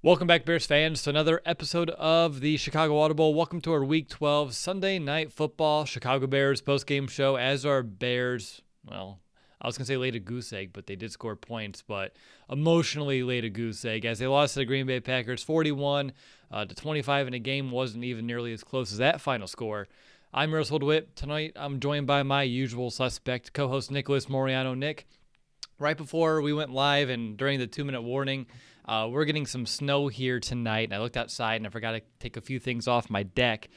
Welcome back, Bears fans, to another episode of the Chicago Audible. Welcome to our Week 12 Sunday Night Football Chicago Bears postgame show. As our Bears, well, I was going to say laid a goose egg, but they did score points, but emotionally laid a goose egg as they lost to the Green Bay Packers 41-25, and a game wasn't even nearly as close as that final score. I'm Russell DeWitt. Tonight, I'm joined by my usual suspect, co-host Nicholas Moriano. Nick, right before we went live and during the 2-minute warning, we're getting some snow here tonight, and I looked outside and I forgot to take a few things off my deck.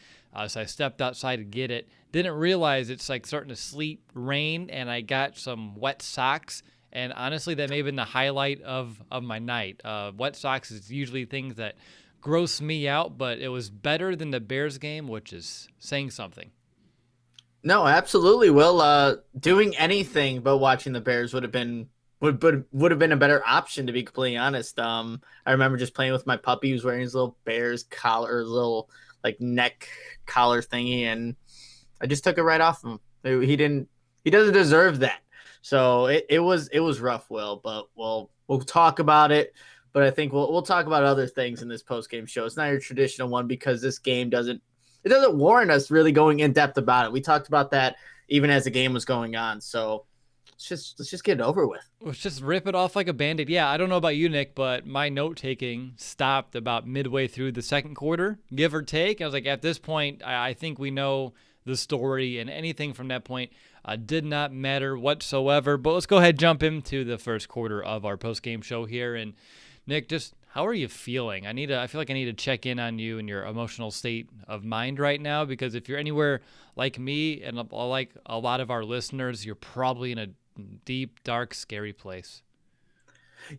So I stepped outside to get it. Didn't realize it's like starting to sleet, rain, and I got some wet socks. And honestly, that may have been the highlight of my night. Wet socks is usually things that gross me out, but it was better than the Bears game, which is saying something. No, absolutely. Will doing anything but watching the Bears would have been a better option, to be completely honest. I remember just playing with my puppy. He was wearing his little Bears collar, little like neck collar thingy, and I just took it right off him. He doesn't deserve that. So it was rough, Will, but we'll talk about it. But I think we'll talk about other things in this post game show. It's not your traditional one because this game doesn't warrant us really going in depth about it. We talked about that even as the game was going on. So let's just get it over with. Let's just rip it off like a Band-Aid. Yeah, I don't know about you, Nick, but my note-taking stopped about midway through the second quarter, give or take. I was like, at this point, I think we know the story, and anything from that point did not matter whatsoever. But let's go ahead and jump into the first quarter of our post-game show here. And Nick, just how are you feeling? I feel like I need to check in on you and your emotional state of mind right now, because if you're anywhere like me and like a lot of our listeners, you're probably in a deep, dark, scary place.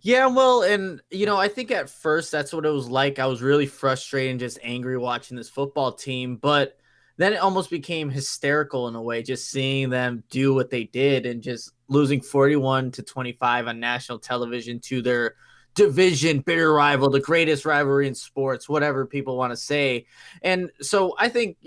Yeah, well, and I think at first that's what it was like. I was really frustrated and just angry watching this football team, but then it almost became hysterical in a way, just seeing them do what they did and just losing 41-25 on national television to their division bitter rival, the greatest rivalry in sports, whatever people want to say. And so I think,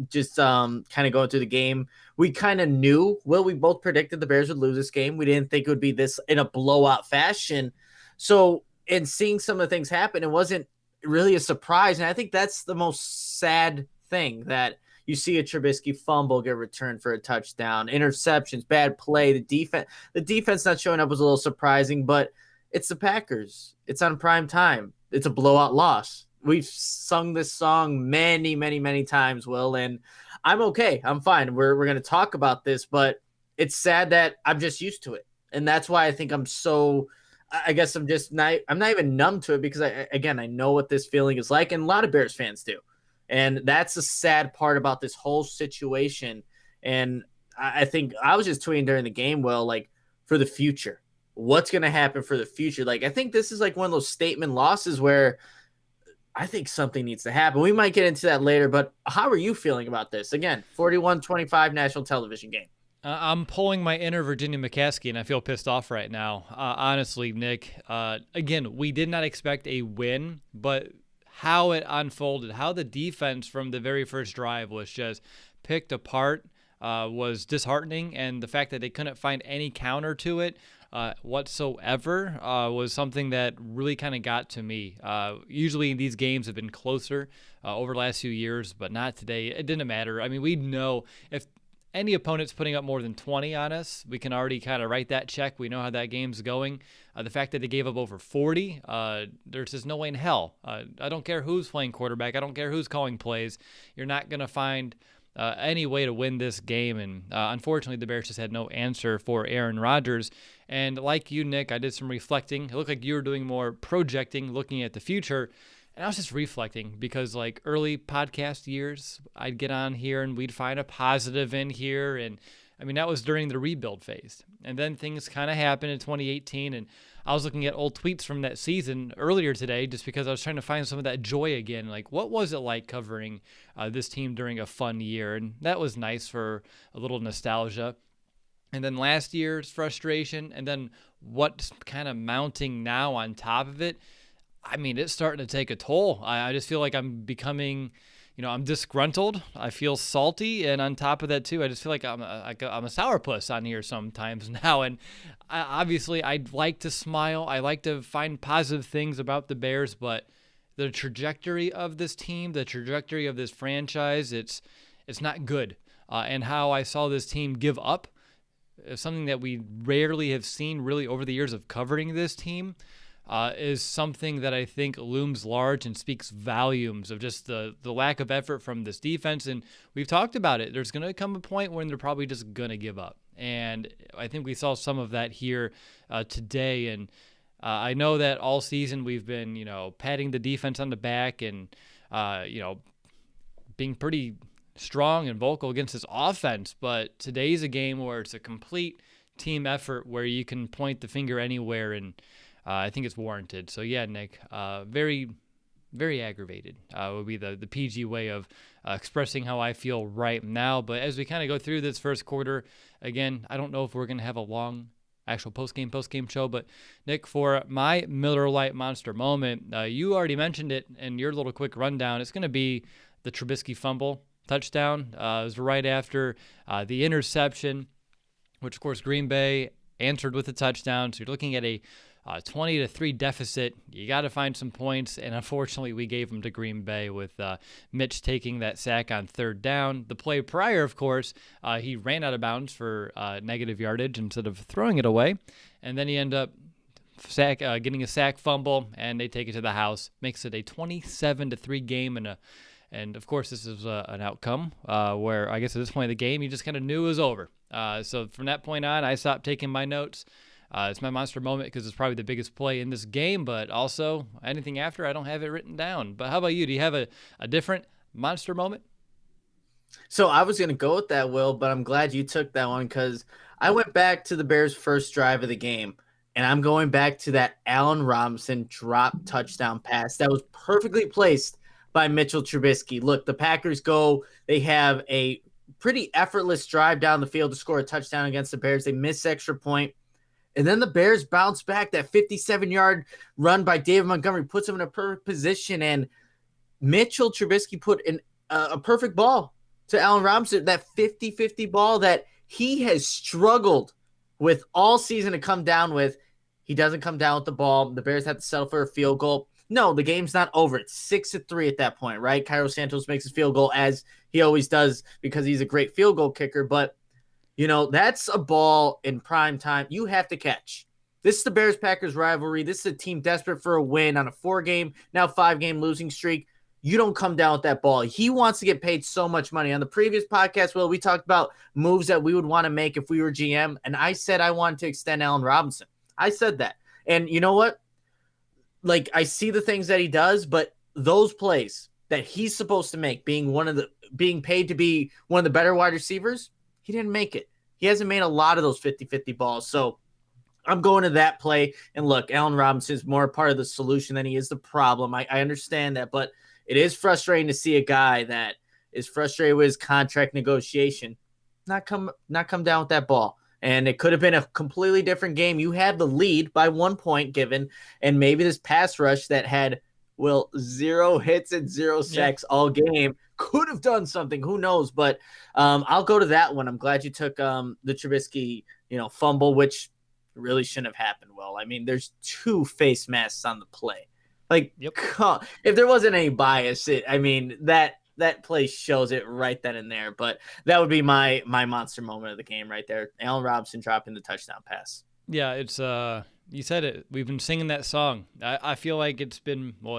just kind of going through the game, we kind of knew, we both predicted the Bears would lose this game. We didn't think it would be this in a blowout fashion. So, and seeing some of the things happen, it wasn't really a surprise. And I think that's the most sad thing, that you see a Trubisky fumble get returned for a touchdown, interceptions, bad play. The defense not showing up was a little surprising, but it's the Packers. It's on prime time. It's a blowout loss. We've sung this song many, many, many times, Will, and I'm okay. I'm fine. We're going to talk about this, but it's sad that I'm just used to it. And that's why I think I guess I'm not even numb to it, because I know what this feeling is like, and a lot of Bears fans do. And that's the sad part about this whole situation. And I think I was just tweeting during the game, Will, like, for the future. What's going to happen for the future? Like, I think this is like one of those statement losses where I think something needs to happen. We might get into that later, but how are you feeling about this? Again, 41-25 national television game. I'm pulling my inner Virginia McCaskey, and I feel pissed off right now. Honestly, Nick, again, we did not expect a win, but how it unfolded, how the defense from the very first drive was just picked apart, was disheartening, and the fact that they couldn't find any counter to it whatsoever was something that really kind of got to me. Usually these games have been closer over the last few years, but not today. It didn't matter. I mean, we know if any opponent's putting up more than 20 on us, we can already kind of write that check. We know how that game's going. The fact that they gave up over 40, there's just no way in hell. I don't care who's playing quarterback. I don't care who's calling plays. You're not going to find any way to win this game. And unfortunately, the Bears just had no answer for Aaron Rodgers. And like you, Nick, I did some reflecting. It looked like you were doing more projecting, looking at the future. And I was just reflecting because, like, early podcast years, I'd get on here and we'd find a positive in here. And I mean, that was during the rebuild phase. And then things kind of happened in 2018. And I was looking at old tweets from that season earlier today just because I was trying to find some of that joy again. Like, what was it like covering this team during a fun year? And that was nice for a little nostalgia. And then last year's frustration, and then what's kind of mounting now on top of it. I mean, it's starting to take a toll. I just feel like I'm becoming, I'm disgruntled. I feel salty, and on top of that too, I just feel like I'm a sourpuss on here sometimes now. And obviously, I'd like to smile. I like to find positive things about the Bears, but the trajectory of this team, the trajectory of this franchise, it's not good. And how I saw this team give up is something that we rarely have seen really over the years of covering this team. Is something that I think looms large and speaks volumes of just the lack of effort from this defense. And we've talked about it. There's going to come a point when they're probably just going to give up. And I think we saw some of that here today. And I know that all season we've been, patting the defense on the back and, being pretty strong and vocal against this offense. But today's a game where it's a complete team effort where you can point the finger anywhere, and I think it's warranted. So yeah, Nick, very, very aggravated would be the PG way of expressing how I feel right now. But as we kind of go through this first quarter, again, I don't know if we're going to have a long actual post-game show, but Nick, for my Miller Lite Monster moment, you already mentioned it in your little quick rundown. It's going to be the Trubisky fumble touchdown. It was right after the interception, which of course Green Bay answered with a touchdown. So you're looking at a 20-3 deficit. You got to find some points, and unfortunately we gave them to Green Bay with Mitch taking that sack on third down. The play prior, of course, he ran out of bounds for negative yardage instead of throwing it away, and then he ended up getting a sack fumble, and they take it to the house. Makes it a 27-3 game, and of course this is an outcome where I guess at this point of the game you just kind of knew it was over. So from that point on, I stopped taking my notes. It's my monster moment because it's probably the biggest play in this game, but also anything after, I don't have it written down. But how about you? Do you have a different monster moment? So I was going to go with that, Will, but I'm glad you took that one because I went back to the Bears' first drive of the game, and I'm going back to that Allen Robinson drop touchdown pass that was perfectly placed by Mitchell Trubisky. Look, the Packers they have a pretty effortless drive down the field to score a touchdown against the Bears. They miss extra point. And then the Bears bounce back. That 57-yard run by David Montgomery puts him in a perfect position. And Mitchell Trubisky put in a perfect ball to Allen Robinson, that 50-50 ball that he has struggled with all season to come down with. He doesn't come down with the ball. The Bears have to settle for a field goal. No, the game's not over. It's 6-3 at that point, right? Cairo Santos makes his field goal as he always does because he's a great field goal kicker. But that's a ball in prime time you have to catch. This is the Bears-Packers rivalry. This is a team desperate for a win on a 4-game, now 5-game losing streak. You don't come down with that ball. He wants to get paid so much money. On the previous podcast, Will, we talked about moves that we would want to make if we were GM, and I said I wanted to extend Allen Robinson. I said that. And you know what? Like, I see the things that he does, but those plays that he's supposed to make, being paid to be one of the better wide receivers, he didn't make it. He hasn't made a lot of those 50-50 balls. So I'm going to that play. And look, Allen Robinson is more part of the solution than he is the problem. I understand that, but it is frustrating to see a guy that is frustrated with his contract negotiation not come down with that ball. And it could have been a completely different game. You had the lead by 1 point given, and maybe this pass rush that had, 0 hits and 0 sacks all game could have done something. Who knows? But I'll go to that one. I'm glad you took the Trubisky, fumble, which really shouldn't have happened. Well, I mean, there's 2 face masks on the play. Like, if there wasn't any bias, that play shows it right then and there. But that would be my monster moment of the game right there. Allen Robinson dropping the touchdown pass. Yeah, it's you said it. We've been singing that song. I feel like it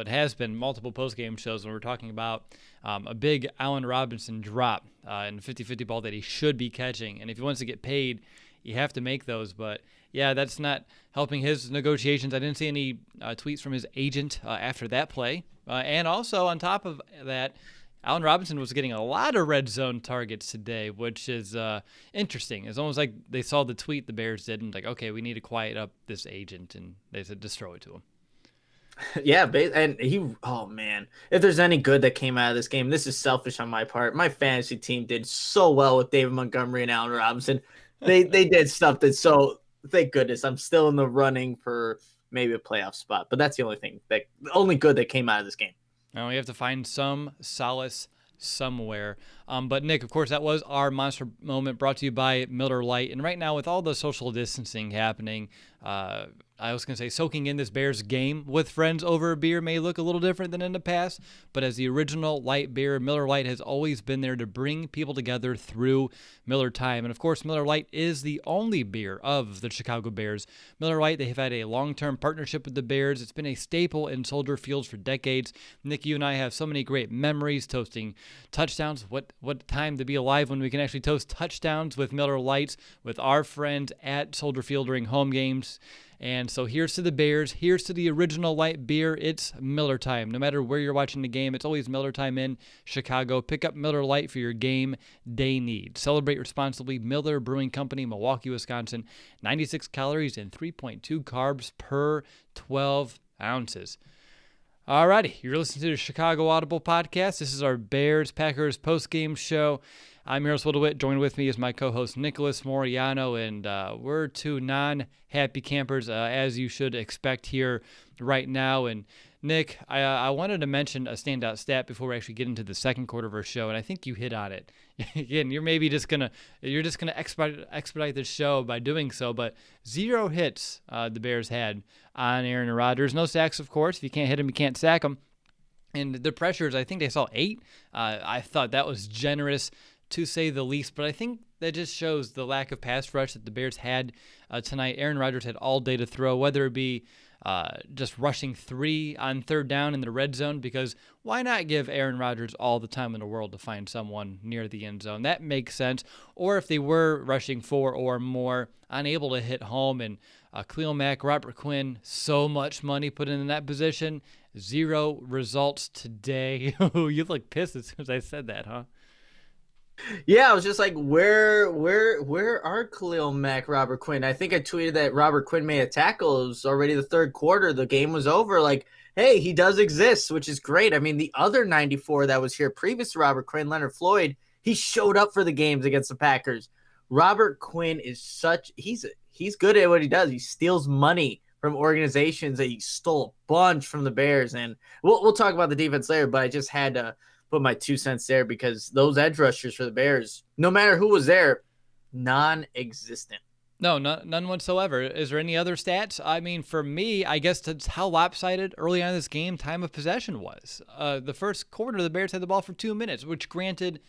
has been multiple post-game shows when we're talking about a big Allen Robinson drop and a 50-50 ball that he should be catching. And if he wants to get paid, you have to make those. But, yeah, that's not helping his negotiations. I didn't see any tweets from his agent after that play. And also, on top of that, Allen Robinson was getting a lot of red zone targets today, which is interesting. It's almost like they saw the tweet the Bears did and like, okay, we need to quiet up this agent, and they said just throw it to him. Yeah, and if there's any good that came out of this game, this is selfish on my part. My fantasy team did so well with David Montgomery and Allen Robinson. They did something. So thank goodness I'm still in the running for maybe a playoff spot. But that's the only good that came out of this game. Now we have to find some solace somewhere. But Nick, of course, that was our monster moment brought to you by Miller Lite. And right now, with all the social distancing happening, I was going to say soaking in this Bears game with friends over a beer may look a little different than in the past, but as the original light beer, Miller Lite has always been there to bring people together through Miller time. And of course, Miller Lite is the only beer of the Chicago Bears. Miller Lite, they have had a long-term partnership with the Bears. It's been a staple in Soldier Fields for decades. Nick, you and I have so many great memories toasting touchdowns. What time to be alive when we can actually toast touchdowns with Miller Lites with our friends at Soldier Field during home games. And so here's to the Bears. Here's to the original light beer. It's Miller time. No matter where you're watching the game, it's always Miller time in Chicago. Pick up Miller Lite for your game day need. Celebrate responsibly. Miller Brewing Company, Milwaukee, Wisconsin. 96 calories and 3.2 carbs per 12 ounces. Alrighty, you're listening to the Chicago Audible Podcast. This is our Bears-Packers postgame show. I'm Eros DeWitt. Joined with me is my co-host Nicholas Moriano, and we're two non-happy campers, as you should expect here right now. And Nick, I wanted to mention a standout stat before we actually get into the second quarter of our show, and I think you hit on it. Again, you're gonna expedite the show by doing so, but 0 hits the Bears had on Aaron Rodgers. No sacks, of course. If you can't hit him, you can't sack him. And the pressures, I think they saw 8. I thought that was generous, to say the least, but I think that just shows the lack of pass rush that the Bears had tonight. Aaron Rodgers had all day to throw, whether it be just rushing 3 on third down in the red zone, because why not give Aaron Rodgers all the time in the world to find someone near the end zone? That makes sense. Or if they were rushing 4 or more, unable to hit home, and Khalil Mack, Robert Quinn, so much money put in that position, 0 results today. You look pissed as soon as I said that, huh? Yeah, I was just like, where are Khalil Mack, Robert Quinn? I think I tweeted that Robert Quinn made a tackle. It was already the third quarter. The game was over. Like, hey, he does exist, which is great. I mean, the other 94 that was here previous to Robert Quinn, Leonard Floyd, he showed up for the games against the Packers. Robert Quinn is he's good at what he does. He steals money from organizations that he stole a bunch from the Bears. And we'll talk about the defense later, but I just had to put my 2 cents there because those edge rushers for the Bears, no matter who was there, non-existent. No, none whatsoever. Is there any other stats? I mean, for me, I guess that's how lopsided early on in this game time of possession was. The first quarter, the Bears had the ball for 2 minutes, which granted,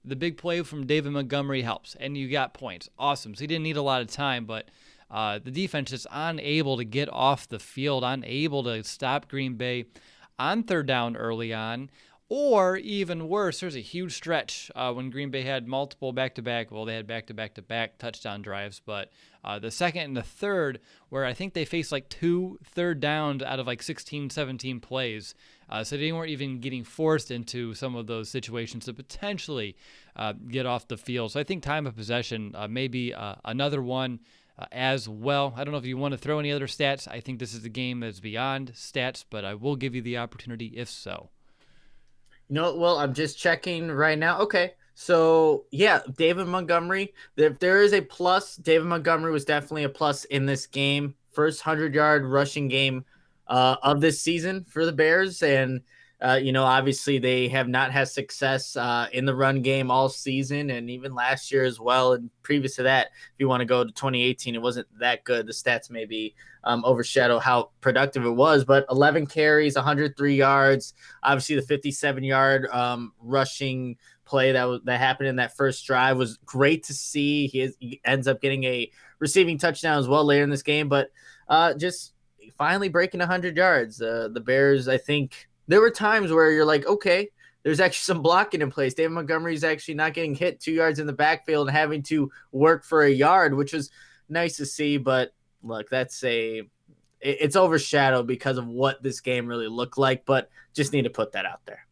the big play from David Montgomery helps, and you got points. Awesome. So he didn't need a lot of time, but the defense is unable to get off the field, unable to stop Green Bay on third down early on. Or even worse, there's a huge stretch when Green Bay had multiple back-to-back. Well, they had back-to-back touchdown drives, but the second and the third, where I think they faced like 2 third downs out of like 16, 17 plays. So they weren't even getting forced into some of those situations to potentially get off the field. So I think time of possession may be another one as well. I don't know if you want to throw any other stats. I think this is a game that's beyond stats, but I will give you the opportunity if so. No, well, I'm just checking right now. Okay. So, yeah, David Montgomery, if there is a plus, David Montgomery was definitely a plus in this game. First 100-yard rushing game of this season for the Bears. And, obviously they have not had success in the run game all season and even last year as well. And previous to that, if you want to go to 2018, it wasn't that good. The stats maybe overshadow how productive it was, but 11 carries, 103 yards, obviously the 57-yard rushing play that happened in that first drive was great to see. He ends up getting a receiving touchdown as well later in this game, but just finally breaking 100 yards. The Bears, I think there were times where you're like, okay, there's actually some blocking in place. David Montgomery's actually not getting hit 2 yards in the backfield and having to work for a yard, which was nice to see. But look, it's overshadowed because of what this game really looked like, but just need to put that out there.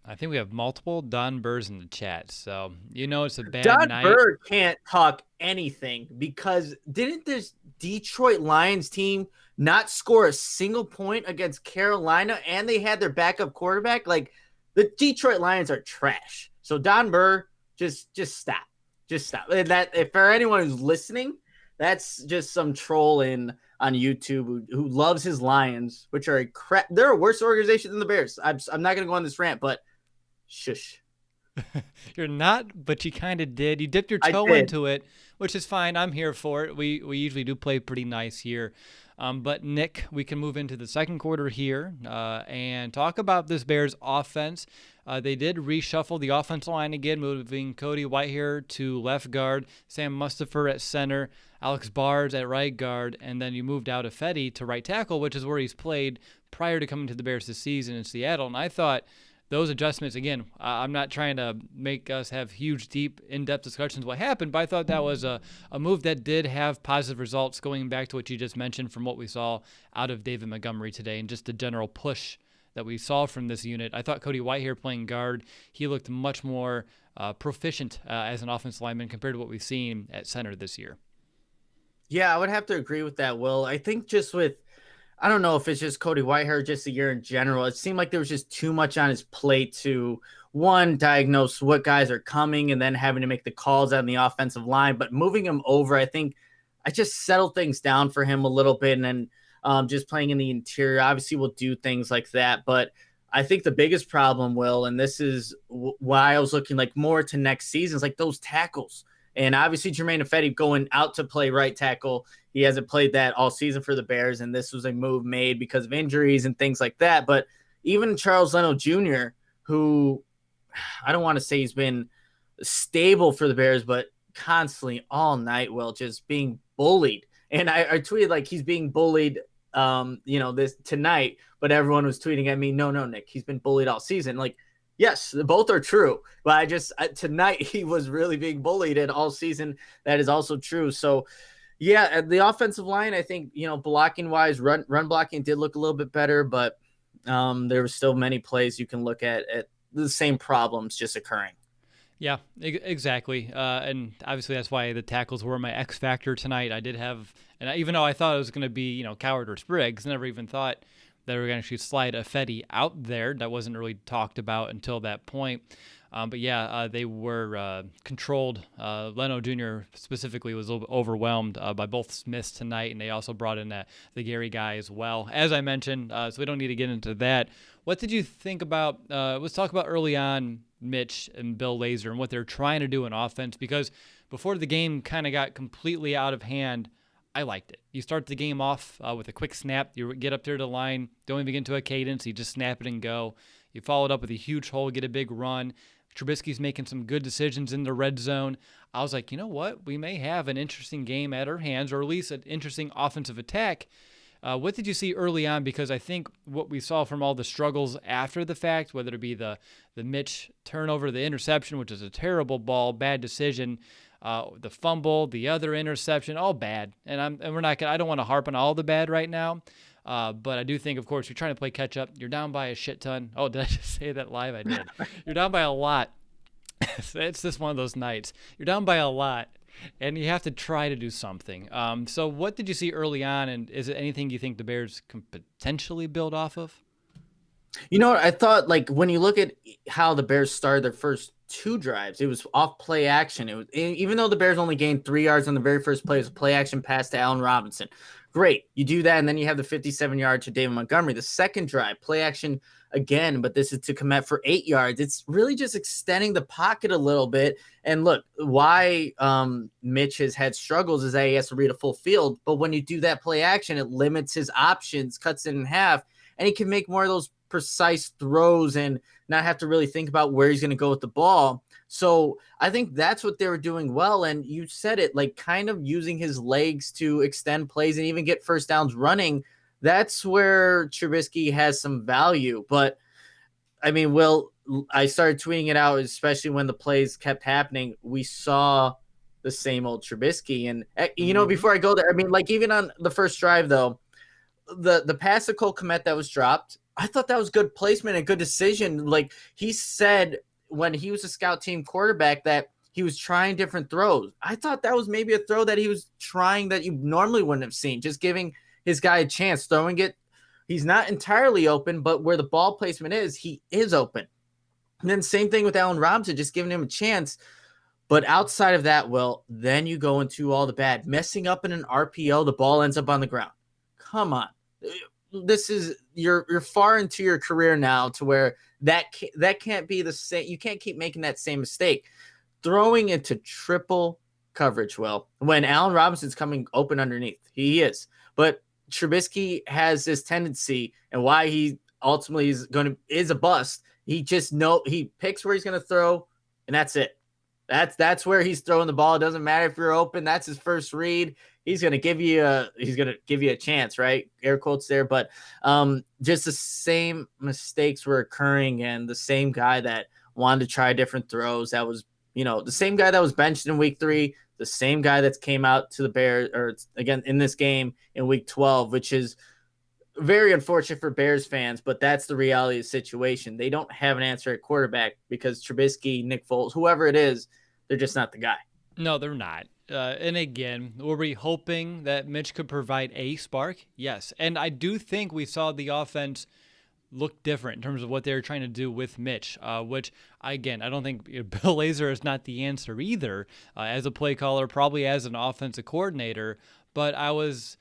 I think we have multiple Don Burrs in the chat, so it's a bad Don night. Burr can't talk anything because didn't this Detroit Lions team not score a single point against Carolina, and they had their backup quarterback? Like, the Detroit Lions are trash. So Don Burr, just stop. Just stop. That, if for anyone who's listening, that's just some troll on YouTube who loves his Lions, which are they're a worse organization than the Bears. I'm not going to go on this rant, but shush. You're not, but you kind of did. You dipped your I toe did. into it, which is fine. I'm here for it. We usually do play pretty nice here. But Nick, we can move into the second quarter here and talk about this Bears offense. They did reshuffle the offensive line again, moving Cody White here to left guard, Sam Mustipher at center, Alex Barnes at right guard, and then you moved out Fetty to right tackle, which is where he's played prior to coming to the Bears this season in Seattle. And I thought those adjustments, again, I'm not trying to make us have huge, deep, in-depth discussions what happened, but I thought that was a move that did have positive results going back to what you just mentioned from what we saw out of David Montgomery today and just the general push that we saw from this unit. I thought Cody White here playing guard, he looked much more proficient as an offensive lineman compared to what we've seen at center this year. Yeah, I would have to agree with that, Will. I think just with, I don't know if it's just Cody Whitehair, just the year in general. It seemed like there was just too much on his plate to, one, diagnose what guys are coming and then having to make the calls on the offensive line. But moving him over, I think I just settled things down for him a little bit. And then just playing in the interior, obviously we'll do things like that. But I think the biggest problem, Will, and this is why I was looking like more to next season, is like those tackles. And obviously Jermaine Ifedi going out to play right tackle. He hasn't played that all season for the Bears, and this was a move made because of injuries and things like that. But even Charles Leno Jr., who I don't want to say he's been stable for the Bears, but constantly all night, Will, just being bullied. And I tweeted like he's being bullied, this tonight, but everyone was tweeting at me, no, Nick, he's been bullied all season. Like, yes, both are true, but tonight he was really being bullied, and all season that is also true. So, yeah, the offensive line, I think, blocking wise, run blocking did look a little bit better, but there were still many plays you can look at the same problems just occurring. Yeah, exactly. And obviously that's why the tackles were my X factor tonight. I did have, and even though I thought it was going to be, Coward or Spriggs, never even thought that we were going to actually slide Ifedi out there. That wasn't really talked about until that point. But yeah, they were controlled. Leno Jr. specifically was a little bit overwhelmed by both Smiths tonight, and they also brought in the Gary guy as well, as I mentioned. So we don't need to get into that. What did you think about, let's talk about early on Mitch and Bill Lazor and what they're trying to do in offense, because before the game kind of got completely out of hand, I liked it. You start the game off with a quick snap. You get up there to the line, don't even get into a cadence. You just snap it and go. You follow it up with a huge hole, get a big run. Trubisky's making some good decisions in the red zone. I was like, you know what? We may have an interesting game at our hands, or at least an interesting offensive attack. What did you see early on? Because I think what we saw from all the struggles after the fact, whether it be the Mitch turnover, the interception, which is a terrible ball, bad decision, the fumble, the other interception, all bad. And we're not gonna. I don't want to harp on all the bad right now. But I do think, of course, you're trying to play catch up. You're down by a shit ton. Oh, did I just say that live? I did. You're down by a lot. It's just one of those nights. You're down by a lot, and you have to try to do something. So what did you see early on, and is it anything you think the Bears can potentially build off of? You know what? I thought, like, when you look at how the Bears started their first two drives, it was off play action. It was, even though the Bears only gained 3 yards on the very first play, it was a play action pass to Allen Robinson. Great. You do that, and then you have the 57-yard to David Montgomery. The second drive, play action again, but this is to Kmet for 8 yards. It's really just extending the pocket a little bit. And look, why Mitch has had struggles is that he has to read a full field. But when you do that play action, it limits his options, cuts it in half, and he can make more of those precise throws and not have to really think about where he's going to go with the ball. So I think that's what they were doing well. And you said it, like, kind of using his legs to extend plays and even get first downs running. That's where Trubisky has some value. But I mean, Will, I started tweeting it out, especially when the plays kept happening. We saw the same old Trubisky. And, before I go there, I mean, like, even on the first drive, though, the pass to Cole Kmet that was dropped, I thought that was good placement and good decision. Like, he said when he was a scout team quarterback that he was trying different throws. I thought that was maybe a throw that he was trying that you normally wouldn't have seen, just giving his guy a chance, throwing it. He's not entirely open, but where the ball placement is, he is open. And then same thing with Allen Robinson, just giving him a chance. But outside of that, well, then you go into all the bad. Messing up in an RPO, the ball ends up on the ground. Come on. this is you're far into your career now to where that can't be the same. You can't keep making that same mistake. Throwing into triple coverage, well, when Allen Robinson's coming open underneath, he is. But Trubisky has this tendency, and why he ultimately is a bust. He picks where he's gonna throw, and that's it. That's where he's throwing the ball. It doesn't matter if you're open. That's his first read. He's gonna give you a chance, right? Air quotes there, but just the same mistakes were occurring, and the same guy that wanted to try different throws. That was, the same guy that was benched in week 3, the same guy that came out to the Bears, or again in this game in week 12, which is very unfortunate for Bears fans, but that's the reality of the situation. They don't have an answer at quarterback because Trubisky, Nick Foles, whoever it is, they're just not the guy. No, they're not. And again, were we hoping that Mitch could provide a spark? Yes. And I do think we saw the offense look different in terms of what they were trying to do with Mitch, which, again, I don't think Bill Lazor is not the answer either as a play caller, probably as an offensive coordinator. But I was,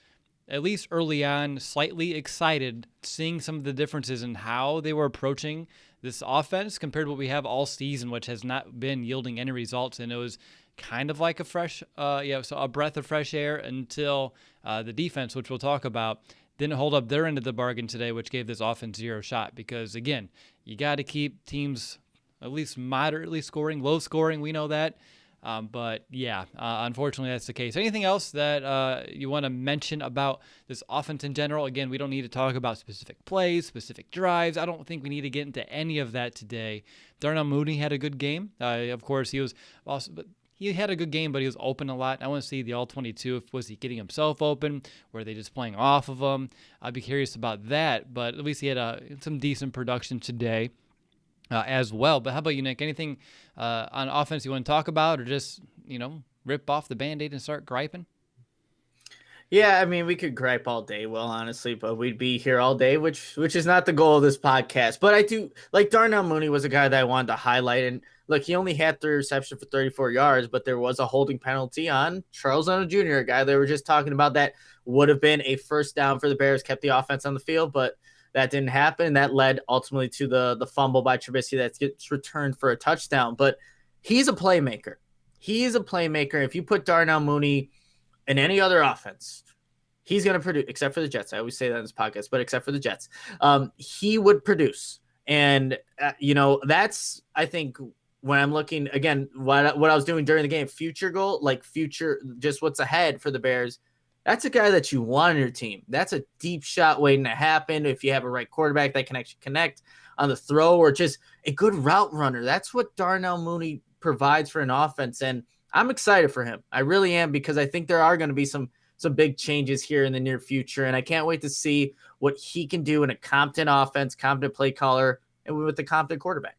at least early on, slightly excited seeing some of the differences in how they were approaching this offense compared to what we have all season, which has not been yielding any results. And it was kind of like a breath of fresh air until the defense, which we'll talk about, didn't hold up their end of the bargain today, which gave this offense zero shot. Because, again, you got to keep teams at least moderately scoring, low scoring. We know that. But, yeah, unfortunately, that's the case. Anything else that you want to mention about this offense in general? Again, we don't need to talk about specific plays, specific drives. I don't think we need to get into any of that today. Darnell Mooney had a good game. Of course, he was also – but he had a good game, but he was open a lot. I want to see the all-22. Was he getting himself open? Were they just playing off of him? I'd be curious about that. But at least he had some decent production today as well. But how about you, Nick? Anything on offense you want to talk about, or just, rip off the Band-Aid and start griping? Yeah, I mean, we could gripe all day, well, honestly, but we'd be here all day, which is not the goal of this podcast. But I do, like, Darnell Mooney was a guy that I wanted to highlight. And look, he only had 3 receptions for 34 yards, but there was a holding penalty on Charles Leno Jr., a guy they were just talking about that would have been a first down for the Bears, kept the offense on the field, but that didn't happen. That led ultimately to the fumble by Trubisky that gets returned for a touchdown. But he's a playmaker. He's a playmaker. If you put Darnell Mooney in any other offense, he's going to produce, except for the Jets. I always say that in this podcast, but except for the Jets, he would produce. And, that's, I think, when I'm looking, again, what I was doing during the game, future goal, like future, just what's ahead for the Bears, that's a guy that you want on your team. That's a deep shot waiting to happen if you have a right quarterback that can actually connect on the throw, or just a good route runner. That's what Darnell Mooney provides for an offense. And I'm excited for him. I really am, because I think there are going to be some big changes here in the near future. And I can't wait to see what he can do in a competent offense, competent play caller, and with the competent quarterback.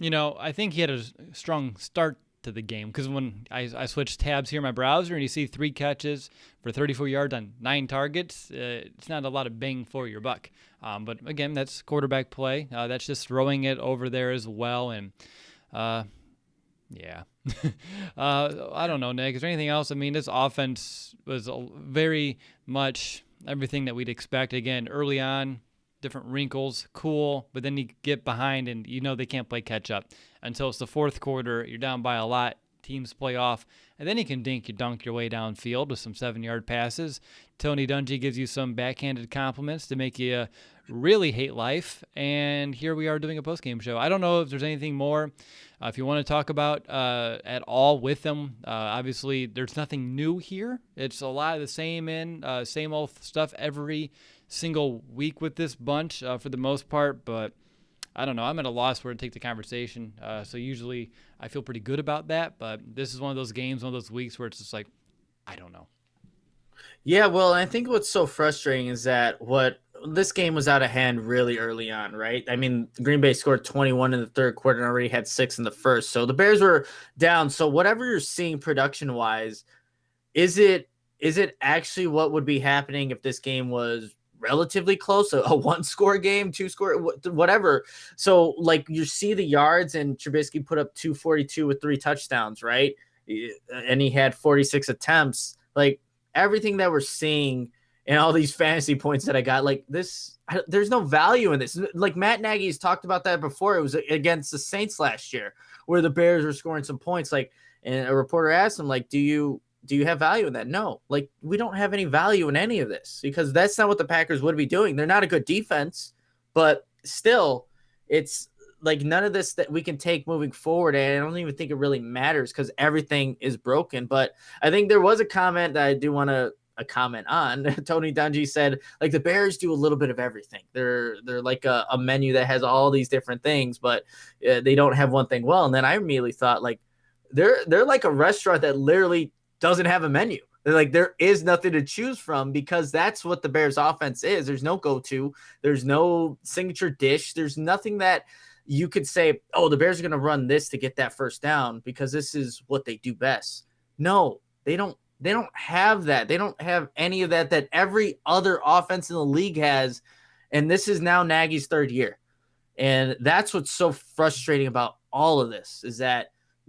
I think he had a strong start to the game, because when I switched tabs here in my browser and you see 3 catches for 34 yards on 9 targets, it's not a lot of bang for your buck. But again, that's quarterback play. That's just throwing it over there as well. And yeah. I don't know, Nick. Is there anything else? I mean, this offense was very much everything that we'd expect. Again, early on, different wrinkles, cool, but then you get behind and they can't play catch up until it's the fourth quarter. You're down by a lot. Teams play off, and then you can dunk your way downfield with some 7-yard passes. Tony Dungy gives you some backhanded compliments to make you really hate life, and here we are doing a postgame show. I don't know if there's anything more if you want to talk about at all with them. Obviously, there's nothing new here. It's a lot of the same old stuff every single week with this bunch for the most part, but I don't know. I'm at a loss where to take the conversation. So usually I feel pretty good about that, but this is one of those games, one of those weeks where it's just like, I don't know. Yeah, well, I think what's so frustrating is that this game was out of hand really early on, right? I mean, Green Bay scored 21 in the third quarter and already had 6 in the first. So the Bears were down. So whatever you're seeing production-wise, is it actually what would be happening if this game was relatively close, a 1-score game, 2-score, whatever? So, like, you see the yards, and Trubisky put up 242 with 3 touchdowns, right? And he had 46 attempts. Like, everything that we're seeing and all these fantasy points that I got. Like this, there's no value in this. Like Matt Nagy's talked about that before. It was against the Saints last year where the Bears were scoring some points. Like, and a reporter asked him, like, do you have value in that? No, like we don't have any value in any of this because that's not what the Packers would be doing. They're not a good defense, but still, it's like none of this that we can take moving forward. And I don't even think it really matters because everything is broken. But I think there was a comment that I do want to comment on. Tony Dungy said, like, the Bears do a little bit of everything. They're like a menu that has all these different things, but they don't have one thing well. And then I immediately thought, like, they're like a restaurant that literally doesn't have a menu. They're like, there is nothing to choose from because that's what the Bears offense is. There's no go-to. There's no signature dish. There's nothing that you could say, oh, the Bears are going to run this to get that first down because this is what they do best. No, they don't have that. They don't have any of that every other offense in the league has. And this is now Nagy's third year. And that's what's so frustrating about all of this is that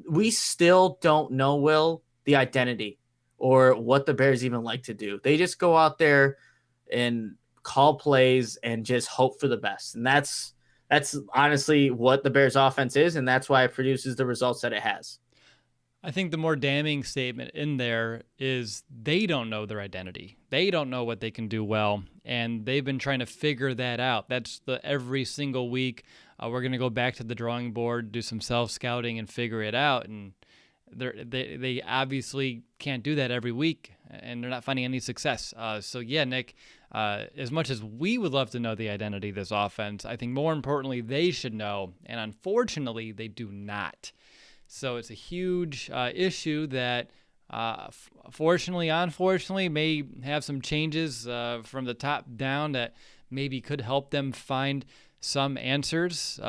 we still don't know, Will, the identity or what the Bears even like to do. They just go out there and call plays and just hope for the best. And that's honestly what the Bears offense is. And that's why it produces the results that it has. I think the more damning statement in there is they don't know their identity. They don't know what they can do well, and they've been trying to figure that out. That's the every single week. We're going to go back to the drawing board, do some self-scouting, and figure it out. And they obviously can't do that every week, and they're not finding any success. So, yeah, Nick, as much as we would love to know the identity of this offense, I think more importantly they should know, and unfortunately they do not. So it's a huge issue that, fortunately, unfortunately, may have some changes from the top down that maybe could help them find some answers,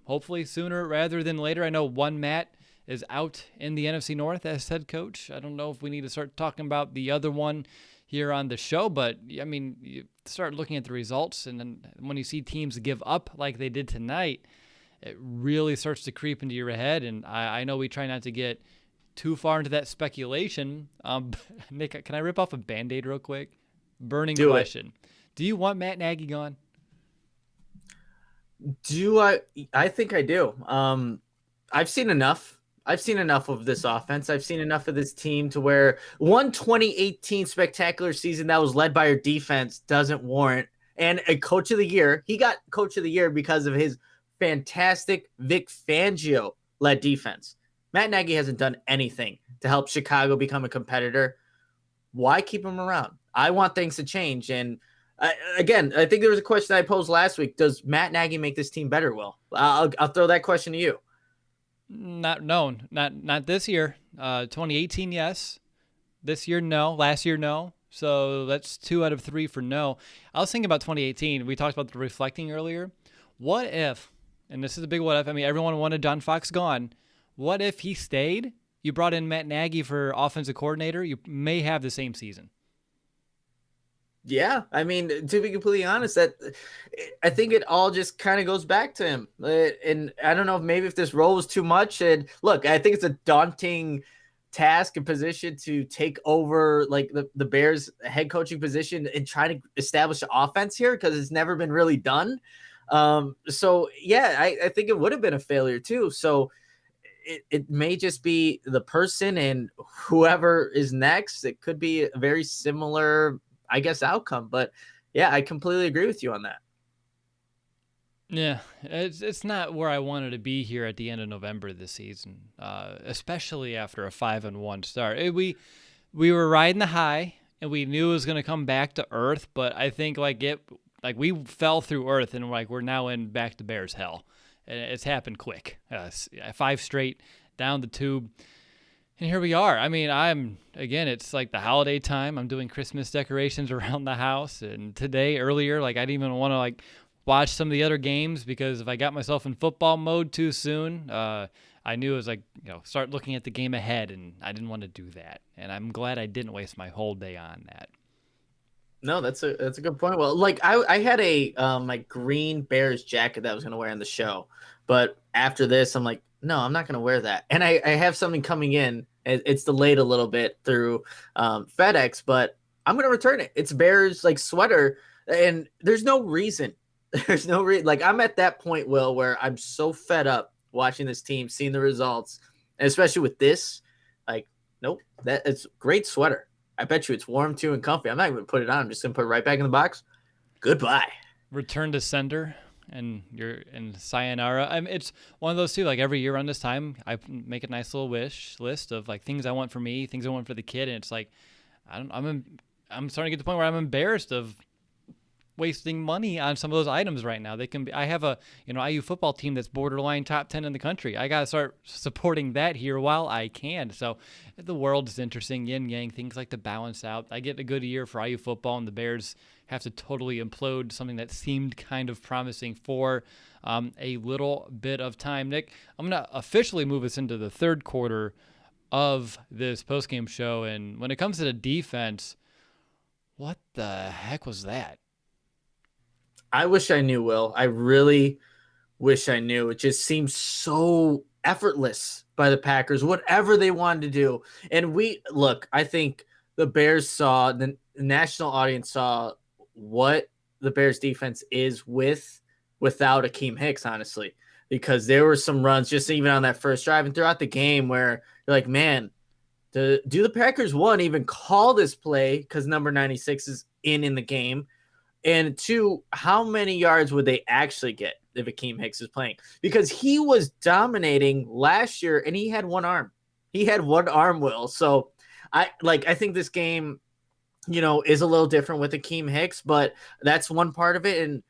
hopefully sooner rather than later. I know one Matt is out in the NFC North as head coach. I don't know if we need to start talking about the other one here on the show, but, I mean, you start looking at the results, and then when you see teams give up like they did tonight, it really starts to creep into your head. And I know we try not to get too far into that speculation. Nick, can I rip off a Band-Aid real quick? Burning question. Do you want Matt Nagy gone? I think I do. I've seen enough. I've seen enough of this offense. I've seen enough of this team to where 2018 spectacular season that was led by our defense doesn't warrant. And a coach of the year, he got coach of the year because of his fantastic Vic Fangio-led defense. Matt Nagy hasn't done anything to help Chicago become a competitor. Why keep him around? I want things to change. And again, I think there was a question I posed last week. Does Matt Nagy make this team better, Will? I'll throw that question to you. Not this year. 2018, yes. This year, no. Last year, no. So that's 2 out of 3 for no. I was thinking about 2018. We talked about the reflecting earlier. What if, and this is a big what if, I mean, everyone wanted John Fox gone. What if he stayed? You brought in Matt Nagy for offensive coordinator. You may have the same season. Yeah, I mean, to be completely honest, that I think it all just kind of goes back to him. And I don't know if this role was too much. And look, I think it's a daunting task and position to take over like the Bears head coaching position and try to establish an offense here because it's never been really done. So yeah, I think it would have been a failure too. So it may just be the person and whoever is next. It could be a very similar, I guess, outcome. But yeah, I completely agree with you on that. Yeah, it's not where I wanted to be here at the end of November this season, especially after a 5-1 start. We were riding the high, and we knew it was going to come back to earth. But I think we fell through earth, and we're now in back to Bears hell, and it's happened quick. 5 straight down the tube. And here we are. I mean, it's like the holiday time. I'm doing Christmas decorations around the house. And today, earlier, I didn't even want to watch some of the other games because if I got myself in football mode too soon, I knew it was start looking at the game ahead, and I didn't want to do that. And I'm glad I didn't waste my whole day on that. No, that's a good point. Well, I had a my green Bears jacket that I was going to wear in the show, but after this, I'm like, no, I'm not going to wear that. And I have something coming in. It's delayed a little bit through FedEx, but I'm going to return it. It's Bears like sweater. And there's no reason. There's no reason. Like I'm at that point, Will, where I'm so fed up watching this team, seeing the results, and especially with this, like, nope, that it's great sweater. I bet you it's warm too and comfy. I'm not even going to put it on. I'm just going to put it right back in the box. Goodbye. Return to sender, and you're in sayonara. It's one of those too. Like every year around this time, I make a nice little wish list of like things I want for me, things I want for the kid, and it's like I'm starting to get to the point where I'm embarrassed of wasting money on some of those items right now. They can be, I have a IU football team that's borderline top 10 in the country. I got to start supporting that here while I can. So the world is interesting, yin yang, things like to balance out. I get a good year for IU football, and the Bears have to totally implode something that seemed kind of promising for a little bit of time. Nick, I'm going to officially move us into the third quarter of this postgame show. And when it comes to the defense, what the heck was that? I wish I knew, Will. I really wish I knew. It just seems so effortless by the Packers, whatever they wanted to do. And I think the Bears saw, the national audience saw what the Bears defense is without Akeem Hicks, honestly, because there were some runs just even on that first drive and throughout the game where you're like, man, do the Packers, one, even call this play because number 96 is in the game? And two, how many yards would they actually get if Akeem Hicks is playing? Because he was dominating last year and he had one arm. He had one arm, Will. So I think this game, is a little different with Akeem Hicks, but that's one part of it. And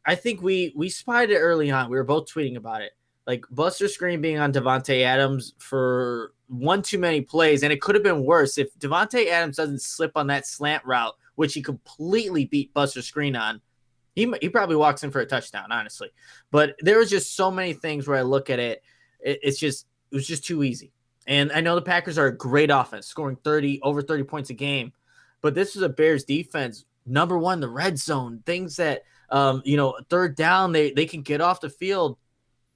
I think we spied it early on. We were both tweeting about it. Like Buster Screen being on Devontae Adams for one too many plays, and it could have been worse if Devontae Adams doesn't slip on that slant route, which he completely beat Buster Screen on. He probably walks in for a touchdown, honestly. But there was just so many things where I look at it, it was just too easy. And I know the Packers are a great offense, scoring over 30 points a game, but this is a Bears defense. Number one, the red zone, things that third down they can get off the field.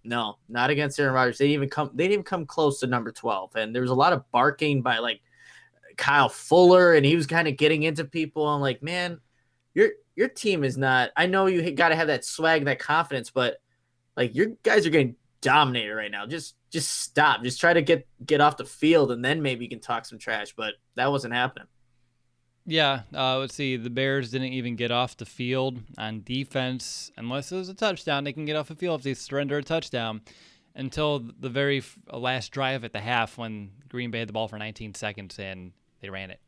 No, not against Aaron Rodgers. They didn't even come close to number 12. And there was a lot of barking by like Kyle Fuller, and he was kind of getting into people. I'm like, man, your team is not. I know you got to have that swag, that confidence, but like your guys are getting dominated right now. Just stop. Just try to get off the field, and then maybe you can talk some trash. But that wasn't happening. Yeah, let's see. The Bears didn't even get off the field on defense. Unless it was a touchdown, they can get off the field if they surrender a touchdown until the very last drive at the half when Green Bay had the ball for 19 seconds and they ran it.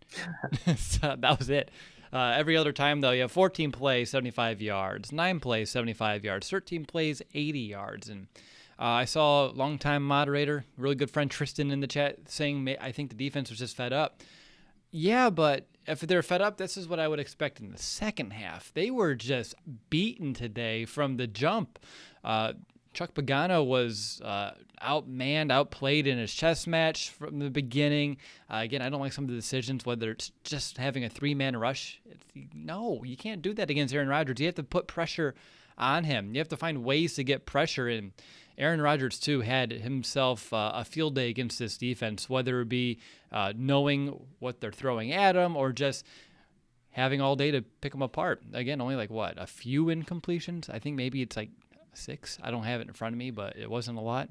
So that was it. Every other time, though, you have 14 plays, 75 yards, 9 plays, 75 yards, 13 plays, 80 yards. And I saw a longtime moderator, really good friend Tristan in the chat saying, I think the defense was just fed up. Yeah, but if they're fed up, this is what I would expect in the second half. They were just beaten today from the jump. Chuck Pagano was outmanned, outplayed in his chess match from the beginning. Again, I don't like some of the decisions, whether it's just having a three-man rush. No, you can't do that against Aaron Rodgers. You have to put pressure on him. You have to find ways to get pressure in. Aaron Rodgers, too, had himself a field day against this defense, whether it be knowing what they're throwing at him or just having all day to pick them apart. Again, only a few incompletions. I think maybe it's like 6. I don't have it in front of me, but it wasn't a lot.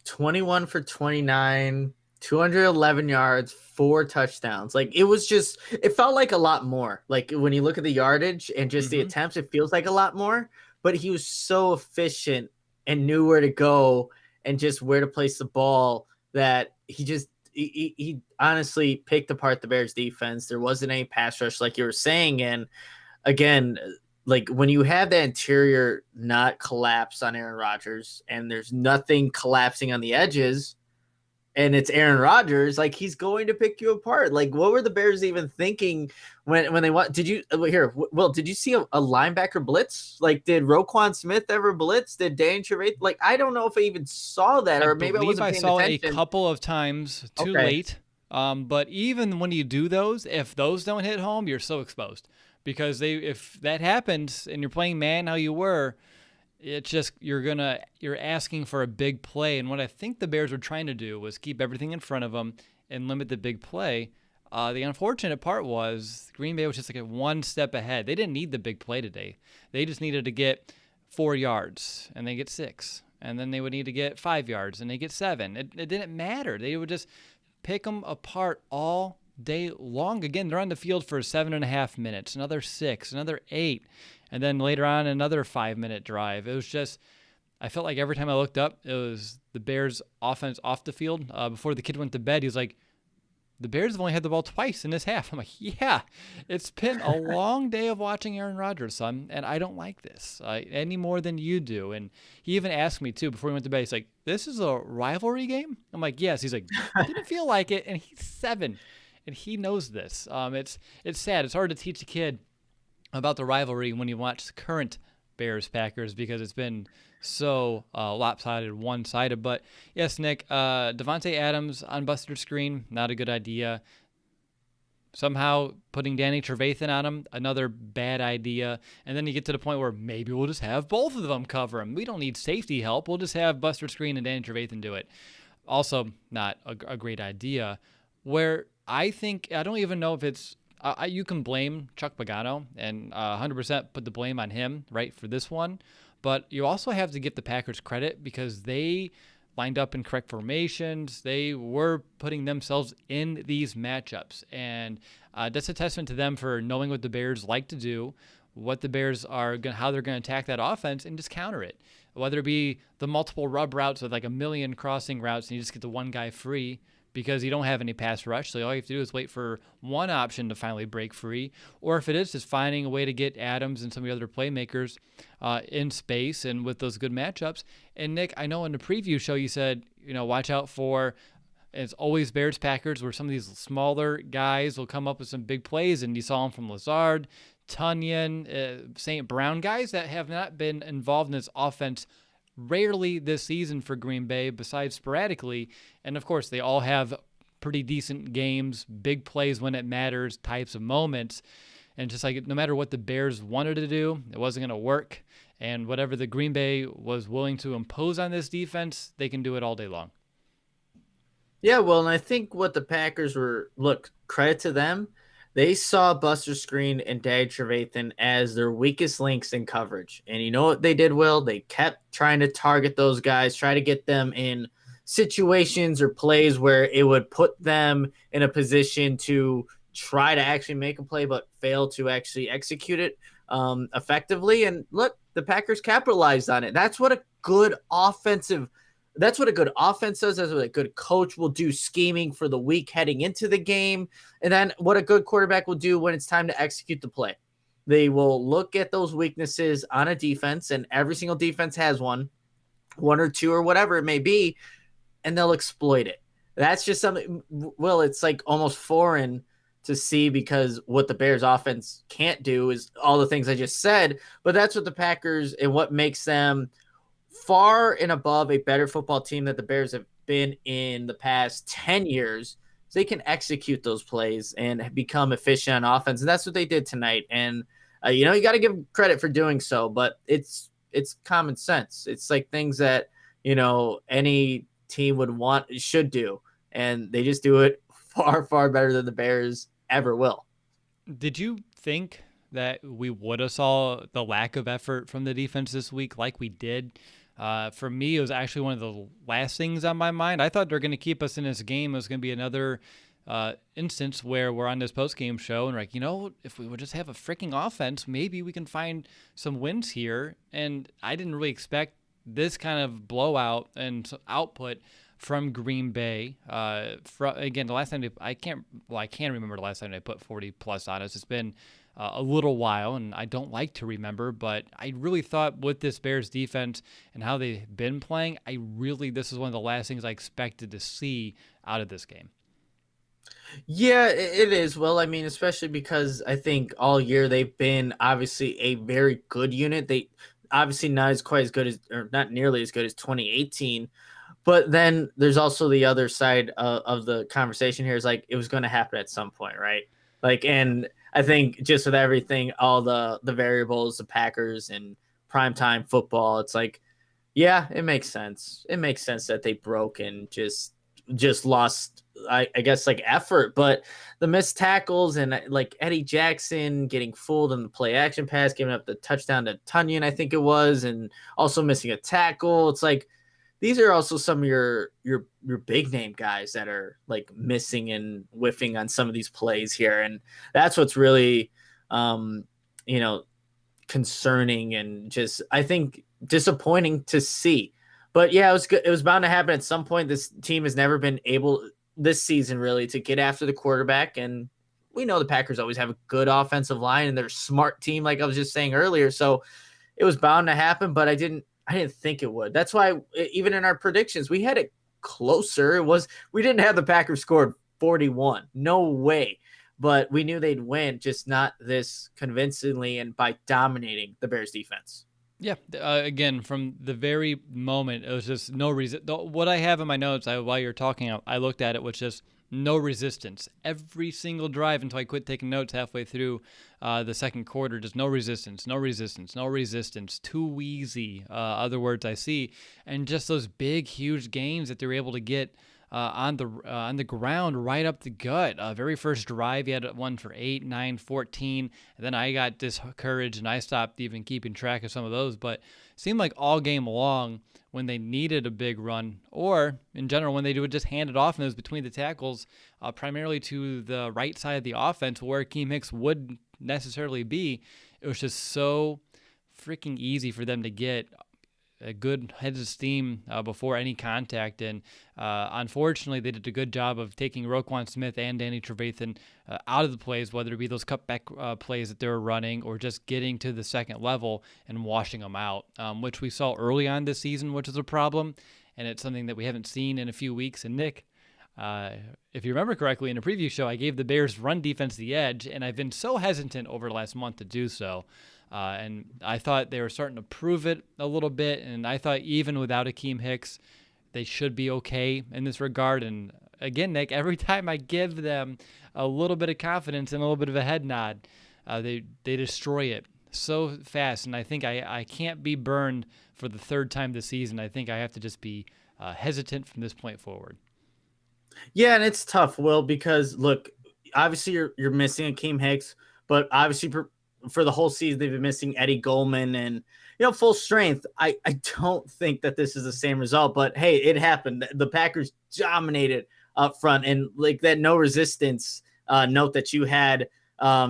21 for 29, 211 yards, 4 touchdowns. Like it felt like a lot more. Like when you look at the yardage and just the attempts, it feels like a lot more, but he was so efficient and knew where to go and just where to place the ball that he honestly picked apart the Bears defense. There wasn't any pass rush like you were saying. And again, like when you have that interior not collapse on Aaron Rodgers and there's nothing collapsing on the edges and it's Aaron Rodgers, like he's going to pick you apart. Like what were the Bears even thinking when they want? Did you see a linebacker blitz? Like did Roquan Smith ever blitz? Did Dan Trevathan? Like I don't know if I even saw that, or maybe I wasn't paying saw attention. A couple of times too late. But even when you do those, if those don't hit home, you're so exposed. Because if that happens and you're playing man how you were, it's just you're asking for a big play. And what I think the Bears were trying to do was keep everything in front of them and limit the big play. The unfortunate part was Green Bay was just like one step ahead. They didn't need the big play today. They just needed to get 4 yards and they get 6. And then they would need to get 5 yards and they get 7. It didn't matter. They would just pick them apart all day long. Again, they're on the field for 7.5 minutes, another 6, another 8, and then later on another 5-minute drive. It was just, I felt like every time I looked up, it was the Bears offense off the field. Before the kid went to bed, he was like, the Bears have only had the ball twice in this half. I'm like, yeah, it's been a long day of watching Aaron Rodgers, son, and I don't like this any more than you do. And he even asked me, too, before he went to bed, he's like, this is a rivalry game? I'm like, yes. He's like, didn't feel like it, and he's 7, and he knows this. It's sad. It's hard to teach a kid about the rivalry when you watch the current Bears-Packers because it's been so lopsided, one-sided. But yes, Nick, Devontae Adams on busted screen, not a good idea. Somehow putting Danny Trevathan on him, another bad idea. And then you get to the point where maybe we'll just have both of them cover him. We don't need safety help. We'll just have Buster Screen and Danny Trevathan do it. Also, not a great idea. Where I think, I don't even know if it's, you can blame Chuck Pagano and 100% put the blame on him, right, for this one. But you also have to give the Packers credit because they lined up in correct formations. They were putting themselves in these matchups. And that's a testament to them for knowing what the Bears like to do, what the Bears are going, how they're going to attack that offense and just counter it. Whether it be the multiple rub routes with like a million crossing routes and you just get the one guy free because you don't have any pass rush. So all you have to do is wait for one option to finally break free. Or if it is just finding a way to get Adams and some of the other playmakers in space and with those good matchups. And Nick, I know in the preview show you said, watch out for, it's always Bears Packers where some of these smaller guys will come up with some big plays. And you saw them from Lazard, Tunyon, St. Brown, guys that have not been involved in this offense rarely this season for Green Bay, besides sporadically. And of course, they all have pretty decent games, big plays when it matters, types of moments. And just like no matter what the Bears wanted to do, it wasn't going to work. And whatever the Green Bay was willing to impose on this defense, they can do it all day long. Yeah, well, and I think what the Packers were, look, credit to them, they saw Buster Screen and Danny Trevathan as their weakest links in coverage. And you know what they did, Will? They kept trying to target those guys, try to get them in situations or plays where it would put them in a position to try to actually make a play but fail to actually execute it effectively. And look, the Packers capitalized on it. That's what a good offense does. That's what a good coach will do, scheming for the week heading into the game. And then what a good quarterback will do when it's time to execute the play. They will look at those weaknesses on a defense, and every single defense has one or two or whatever it may be, and they'll exploit it. That's just something, well, it's like almost foreign to see because what the Bears offense can't do is all the things I just said, but that's what the Packers and what makes them far and above a better football team that the Bears have been in the past 10 years. So they can execute those plays and become efficient on offense. And that's what they did tonight. And, you got to give them credit for doing so, but it's common sense. It's like things that, any team should do. And they just do it far, far better than the Bears ever will. Did you think that we would have saw the lack of effort from the defense this week like we did? For me, it was actually one of the last things on my mind. I thought they're going to keep us in this game. It was going to be another instance where we're on this post-game show and we're like, if we would just have a freaking offense, maybe we can find some wins here. And I didn't really expect this kind of blowout and output from Green Bay. Again, the last time I can't remember the last time they put 40 plus on us. It's been a little while, and I don't like to remember, but I really thought with this Bears defense and how they've been playing, this is one of the last things I expected to see out of this game. Yeah, it is. Well, I mean, especially because I think all year they've been obviously a very good unit. They obviously not nearly as good as 2018. But then there's also the other side of the conversation here is like it was going to happen at some point, right? Like, and I think just with everything, all the variables, the Packers and primetime football, it's like, yeah, it makes sense. It makes sense that they broke and just just lost, I guess, like effort. But the missed tackles and like Eddie Jackson getting fooled in the play action pass, giving up the touchdown to Tunyon, I think it was, and also missing a tackle. It's like these are also some of your big name guys that are like missing and whiffing on some of these plays here, and that's what's really, um, you know, concerning and just I think disappointing to see. But yeah, it was good. It was bound to happen at some point. This team has never been able this season really to get after the quarterback, and we know the Packers always have a good offensive line and they're a smart team, like I was just saying earlier. So it was bound to happen, but I didn't think it would. That's why even in our predictions, we had it closer. We didn't have the Packers scored 41. No way. But we knew they'd win, just not this convincingly and by dominating the Bears defense. Yeah, again, from the very moment, it was just no reason. What I have in my notes while you're talking, I looked at it, was just no resistance. Every single drive until I quit taking notes halfway through the second quarter, just no resistance, no resistance, no resistance. Too easy, other words I see. And just those big, huge gains that they were able to get on the ground right up the gut. Very first drive, he had one for 8, 9, 14. And then I got discouraged and I stopped even keeping track of some of those. But it seemed like all game long when they needed a big run, or in general when they would just hand it off and it was between the tackles, primarily to the right side of the offense where Akeem Hicks would necessarily be. It was just so freaking easy for them to get a good head of steam before any contact. And unfortunately, they did a good job of taking Roquan Smith and Danny Trevathan out of the plays, whether it be those cutback plays that they were running or just getting to the second level and washing them out, which we saw early on this season, which is a problem. And it's something that we haven't seen in a few weeks. And Nick, if you remember correctly, in a preview show, I gave the Bears run defense the edge, and I've been so hesitant over the last month to do so. And I thought they were starting to prove it a little bit, and I thought even without Akeem Hicks, they should be okay in this regard. And again, Nick, every time I give them a little bit of confidence and a little bit of a head nod, they destroy it so fast. And I think I can't be burned for the third time this season. I think I have to just be hesitant from this point forward. Yeah, and it's tough, Will, because look, obviously you're missing Akeem Hicks, but obviously for the whole season they've been missing Eddie Goldman and full strength. I don't think that this is the same result, but hey, it happened. The Packers dominated up front, and like that no resistance note that you had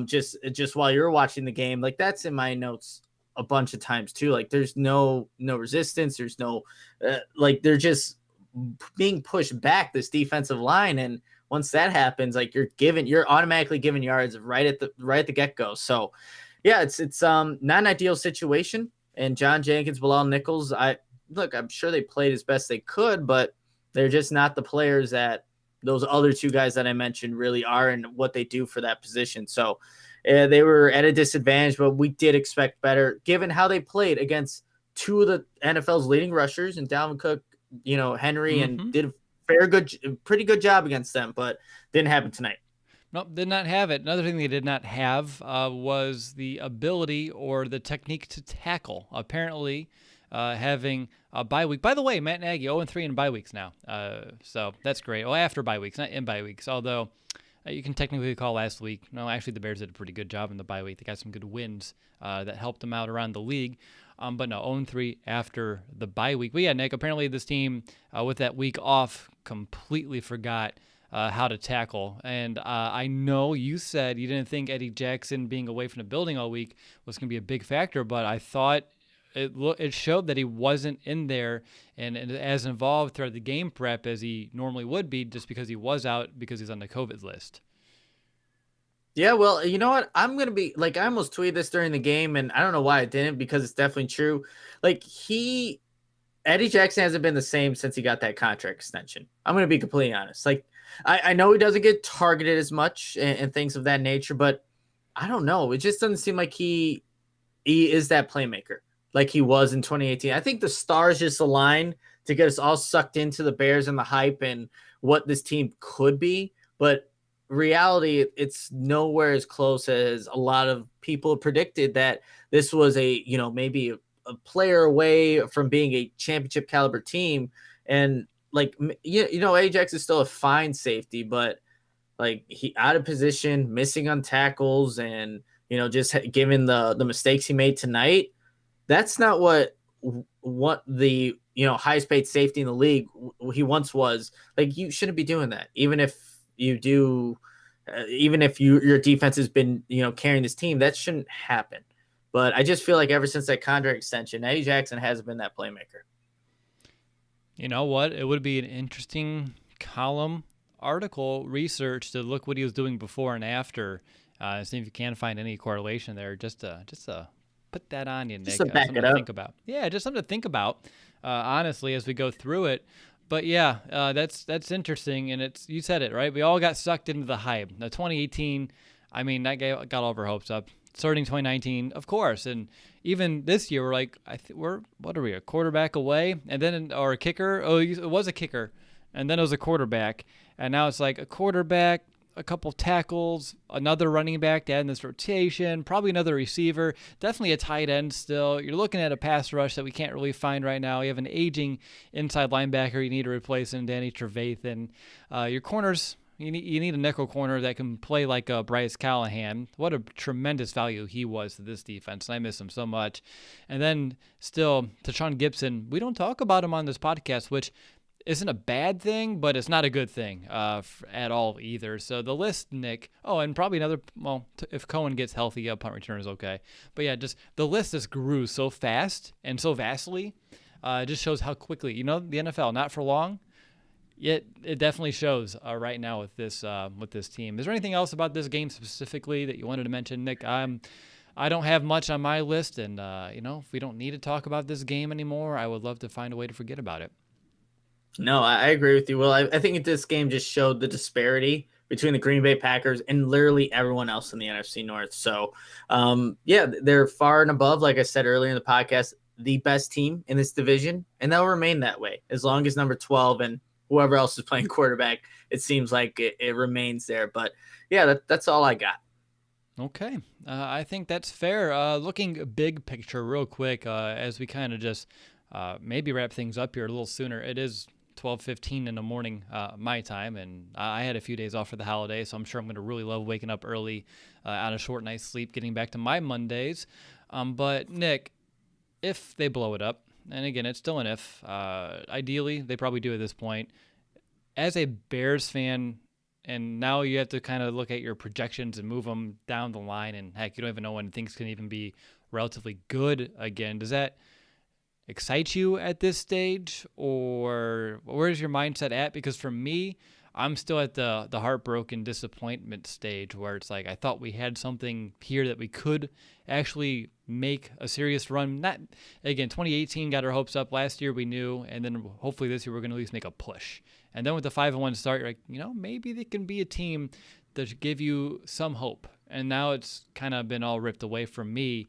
just while you were watching the game, like that's in my notes a bunch of times too. Like there's no resistance, there's no like they're just being pushed back, this defensive line, and once that happens, like you're automatically giving yards right at the get-go. So yeah, it's not an ideal situation. And John Jenkins, Bilal Nichols, I'm sure they played as best they could, but they're just not the players that those other two guys that I mentioned really are and what they do for that position. So they were at a disadvantage, but we did expect better given how they played against two of the NFL's leading rushers and Dalvin Cook, Henry, and did a pretty good job against them, but didn't happen tonight. Nope, did not have it. Another thing they did not have was the ability or the technique to tackle. Apparently, having a bye week. By the way, Matt Nagy 0-3 in bye weeks now, so that's great. Well, after bye weeks, not in bye weeks. Although you can technically call last week. No, actually, the Bears did a pretty good job in the bye week. They got some good wins that helped them out around the league. But no, 0-3 after the bye week. But yeah, Nick, apparently this team with that week off completely forgot how to tackle. And I know you said you didn't think Eddie Jackson being away from the building all week was going to be a big factor, but I thought it showed that he wasn't in there and as involved throughout the game prep as he normally would be, just because he was out because he's on the COVID list. Yeah, well, you know what? I'm going to be like, I almost tweeted this during the game, and I don't know why I didn't, because it's definitely true. Like, Eddie Jackson hasn't been the same since he got that contract extension. I'm going to be completely honest. Like, I know he doesn't get targeted as much and things of that nature, but I don't know. It just doesn't seem like he is that playmaker like he was in 2018. I think the stars just align to get us all sucked into the Bears and the hype and what this team could be. But reality, it's nowhere as close as a lot of people predicted that this was maybe a player away from being a championship caliber team. And like, Ajax is still a fine safety, but like he out of position, missing on tackles, and just given the mistakes he made tonight. That's not what the highest paid safety in the league he once was. Like, you shouldn't be doing that, even if you do, even if your defense has been carrying this team. That shouldn't happen. But I just feel like ever since that contract extension, Eddie Jackson hasn't been that playmaker. You know what? It would be an interesting column article research to look what he was doing before and after. See if you can find any correlation there. Just to put that on you, Nick. Just to back something it up. to think about. Yeah, just something to think about. Honestly, as we go through it. But yeah, that's interesting, and you said it right. We all got sucked into the hype. Now 2018, I mean, that got all of our hopes up. Starting 2019, of course, and even this year, we're like, what are we, a quarterback away, and then or a kicker? Oh, it was a kicker, and then it was a quarterback, and now it's like a quarterback, a couple tackles, another running back to add in this rotation, probably another receiver, definitely a tight end still. You're looking at a pass rush that we can't really find right now. You have an aging inside linebacker you need to replace in Danny Trevathan. Your corners, you need a nickel corner that can play like Bryce Callahan. What a tremendous value he was to this defense, and I miss him so much. And then still, Tashawn Gibson, we don't talk about him on this podcast, which isn't a bad thing, but it's not a good thing at all either. So the list, Nick, and probably another, if Cohen gets healthy, punt return is okay. But yeah, just the list just grew so fast and so vastly. It just shows how quickly, the NFL, not for long, yet it definitely shows right now with this team. Is there anything else about this game specifically that you wanted to mention, Nick? I don't have much on my list, and if we don't need to talk about this game anymore, I would love to find a way to forget about it. No, I agree with you, Will. I think this game just showed the disparity between the Green Bay Packers and literally everyone else in the NFC North. So, they're far and above, like I said earlier in the podcast, the best team in this division, and they'll remain that way as long as number 12 and whoever else is playing quarterback, it seems like it remains there. But, yeah, that's all I got. Okay. I think that's fair. Looking big picture real quick as we kind of just maybe wrap things up here a little sooner. It is 12:15 in the morning my time, and I had a few days off for the holiday, so I'm sure I'm going to really love waking up early on a short night's sleep, getting back to my Mondays. But, Nick, if they blow it up, and again, it's still an if, ideally, they probably do at this point. As a Bears fan, and now you have to kind of look at your projections and move them down the line, and heck, you don't even know when things can even be relatively good again. Does that excite you at this stage, or where's your mindset at? Because for me, I'm still at the heartbroken disappointment stage where it's like I thought we had something here that we could actually make a serious run. Not again, 2018 got our hopes up. Last year we knew, and then hopefully this year we're going to at least make a push. And then with the 5-1 start, you're like, maybe they can be a team that give you some hope. And now it's kind of been all ripped away from me.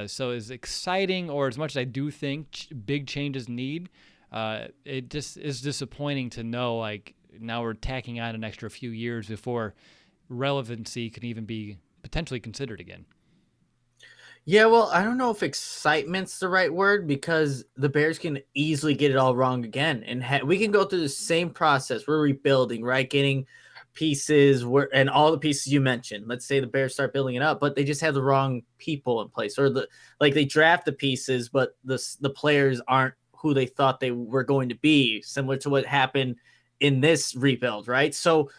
So as exciting, or as much as I do think big changes need, it just is disappointing to know like now we're tacking on an extra few years before relevancy can even be potentially considered again. Yeah, well, I don't know if excitement's the right word, because the Bears can easily get it all wrong again. And we can go through the same process. We're rebuilding, right? Getting pieces and all the pieces you mentioned. Let's say the Bears start building it up, but they just have the wrong people in place, or they draft the pieces, but the players aren't who they thought they were going to be, similar to what happened in this rebuild, right? So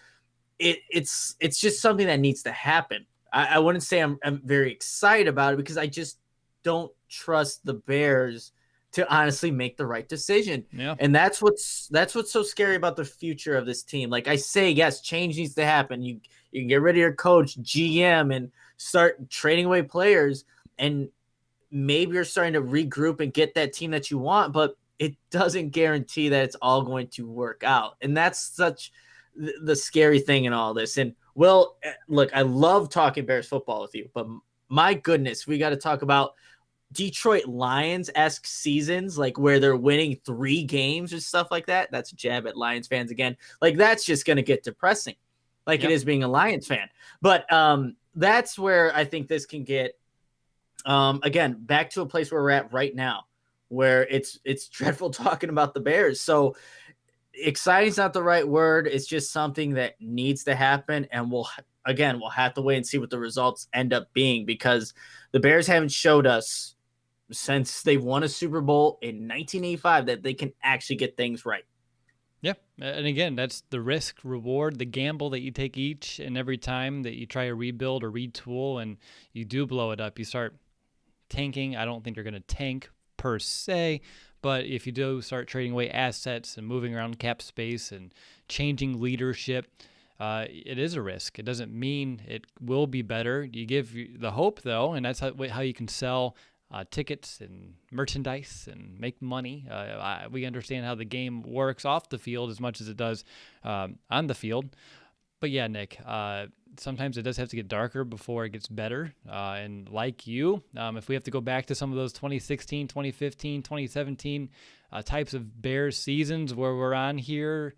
it's just something that needs to happen. I wouldn't say I'm very excited about it, because I just don't trust the Bears to honestly make the right decision. Yeah. And that's what's so scary about the future of this team. Like I say, yes, change needs to happen. You can get rid of your coach, GM, and start trading away players, and maybe you're starting to regroup and get that team that you want, but it doesn't guarantee that it's all going to work out. And that's such the scary thing in all this. And well, look, I love talking Bears football with you, but my goodness, we got to talk about Detroit Lions-esque seasons, like where they're winning 3 games or stuff like that. That's a jab at Lions fans again. Like, that's just going to get depressing, like It is being a Lions fan. But that's where I think this can get, again, back to a place where we're at right now, where it's dreadful talking about the Bears. So exciting is not the right word. It's just something that needs to happen. And we'll have to wait and see what the results end up being, because the Bears haven't showed us since they won a Super Bowl in 1985 that they can actually get things right. Yeah. And again, that's the risk reward, the gamble that you take each and every time that you try to rebuild or retool and you do blow it up. You start tanking. I don't think you're going to tank per se, but if you do start trading away assets and moving around cap space and changing leadership, it is a risk. It doesn't mean it will be better. You give the hope, though, and that's how you can sell tickets and merchandise and make money. We understand how the game works off the field as much as it does on the field. But yeah, Nick, sometimes it does have to get darker before it gets better. And like you, if we have to go back to some of those 2016, 2015, 2017 types of Bears seasons where we're on here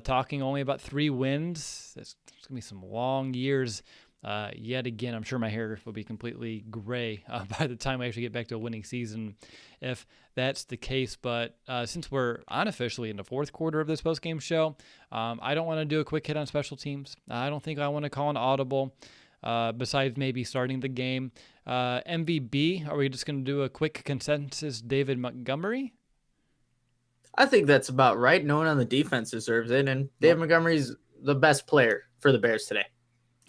talking only about 3 wins, it's going to be some long years. Yet again, I'm sure my hair will be completely gray by the time we actually get back to a winning season, if that's the case. But since we're unofficially in the fourth quarter of this postgame show, I don't want to do a quick hit on special teams. I don't think I want to call an audible, besides maybe starting the game. MVB, are we just going to do a quick consensus David Montgomery? I think that's about right. No one on the defense deserves it, and David Montgomery's the best player for the Bears today.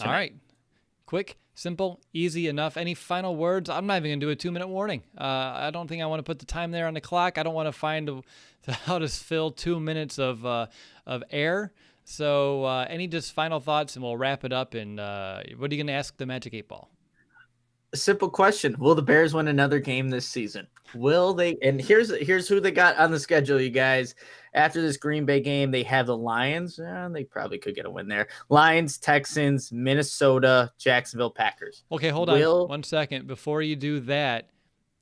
All right. Quick, simple, easy enough. Any final words? I'm not even going to do a 2-minute warning. I don't think I want to put the time there on the clock. I don't want to find how to fill 2 minutes of air. So any just final thoughts, and we'll wrap it up. And what are you going to ask the Magic 8 Ball? A simple question. Will the Bears win another game this season? Will they? And here's who they got on the schedule, you guys. After this Green Bay game, they have the Lions. They probably could get a win there. Lions, Texans, Minnesota, Jacksonville, Packers. Okay, hold on 1 second. Before you do that,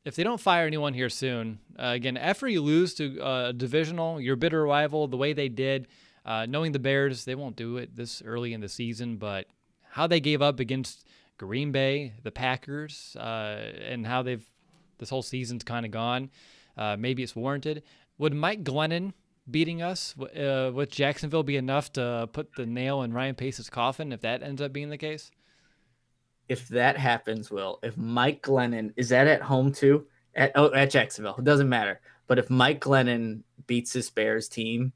if they don't fire anyone here soon, again, after you lose to a divisional, your bitter rival, the way they did, knowing the Bears, they won't do it this early in the season, but how they gave up against Green Bay, the Packers, and how this whole season's kind of gone, maybe it's warranted. Would Mike Glennon beating us with Jacksonville be enough to put the nail in Ryan Pace's coffin if that ends up being the case? If that happens, if Mike Glennon, is that at home too? At Jacksonville, it doesn't matter. But if Mike Glennon beats this Bears team,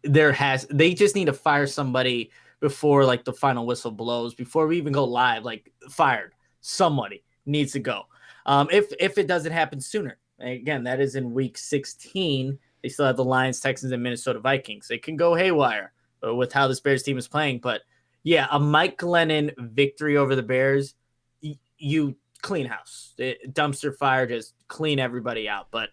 they just need to fire somebody before like the final whistle blows, before we even go live. Like, fired. Somebody needs to go. If it doesn't happen sooner, again, that is in week 16. They still have the Lions, Texans, and Minnesota Vikings. It can go haywire with how this Bears team is playing. But yeah, a Mike Glennon victory over the Bears, you clean house, dumpster fire, just clean everybody out. But